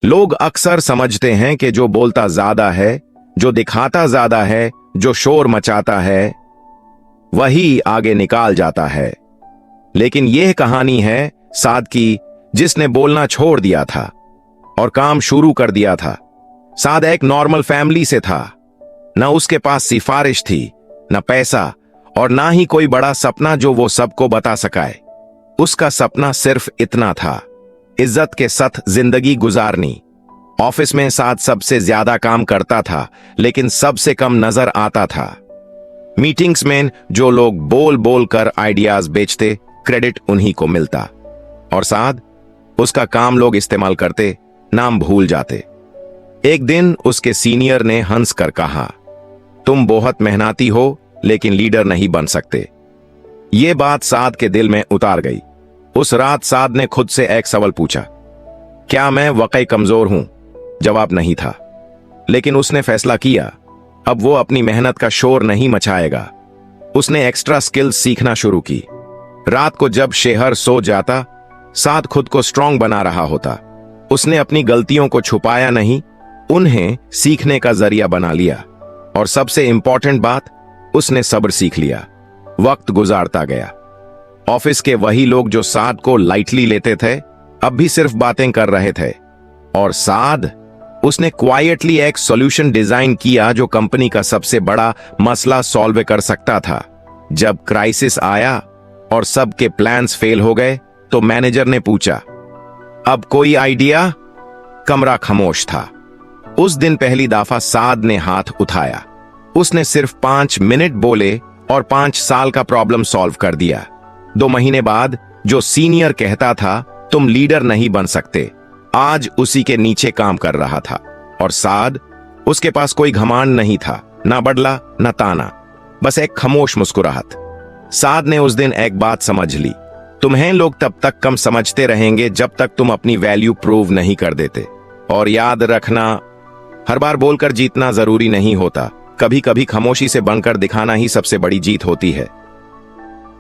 लोग अक्सर समझते हैं कि जो बोलता ज्यादा है, जो दिखाता ज्यादा है, जो शोर मचाता है, वही आगे निकाल जाता है। लेकिन यह कहानी है साद की, जिसने बोलना छोड़ दिया था और काम शुरू कर दिया था। साद एक नॉर्मल फैमिली से था। न उसके पास सिफारिश थी, न पैसा, और ना ही कोई बड़ा सपना जो वो सबको बता सकाए। उसका सपना सिर्फ इतना था, इज्जत के साथ जिंदगी गुजारनी। ऑफिस में साद सबसे ज्यादा काम करता था, लेकिन सबसे कम नजर आता था। मीटिंग्स में जो लोग बोल बोल कर आइडियाज बेचते, क्रेडिट उन्हीं को मिलता, और साद उसका काम लोग इस्तेमाल करते, नाम भूल जाते। एक दिन उसके सीनियर ने हंस कर कहा, तुम बहुत मेहनती हो, लेकिन लीडर नहीं बन सकते। यह बात साद के दिल में उतार गई। उस रात साद ने खुद से एक सवाल पूछा, क्या मैं वाकई कमजोर हूं? जवाब नहीं था। लेकिन उसने फैसला किया, अब वो अपनी मेहनत का शोर नहीं मचाएगा। उसने एक्स्ट्रा स्किल्स सीखना शुरू की। रात को जब शहर सो जाता, साद खुद को स्ट्रांग बना रहा होता। उसने अपनी गलतियों को छुपाया नहीं, उन्हें सीखने का जरिया बना लिया। और सबसे इंपॉर्टेंट बात, उसने सब्र सीख लिया। वक्त गुजारता गया। ऑफिस के वही लोग जो साद को लाइटली लेते थे, अब भी सिर्फ बातें कर रहे थे। और साद, उसने क्वाइटली एक सॉल्यूशन डिजाइन किया जो कंपनी का सबसे बड़ा मसला सॉल्व कर सकता था। जब क्राइसिस आया और सबके प्लान्स फेल हो गए, तो मैनेजर ने पूछा, अब कोई आइडिया? कमरा खामोश था। उस दिन पहली दफा साद ने हाथ उठाया। उसने सिर्फ 5 मिनट बोले और 5 साल का प्रॉब्लम सॉल्व कर दिया। 2 महीने बाद जो सीनियर कहता था तुम लीडर नहीं बन सकते, आज उसी के नीचे काम कर रहा था। और साद, उसके पास कोई घमंड नहीं था, ना बदला ना ताना, बस एक खामोश मुस्कुराहट। साद ने उस दिन एक बात समझ ली, तुम्हें लोग तब तक कम समझते रहेंगे जब तक तुम अपनी वैल्यू प्रूव नहीं कर देते। और याद रखना, हर बार बोलकर जीतना जरूरी नहीं होता, कभी कभी खामोशी से बनकर दिखाना ही सबसे बड़ी जीत होती है।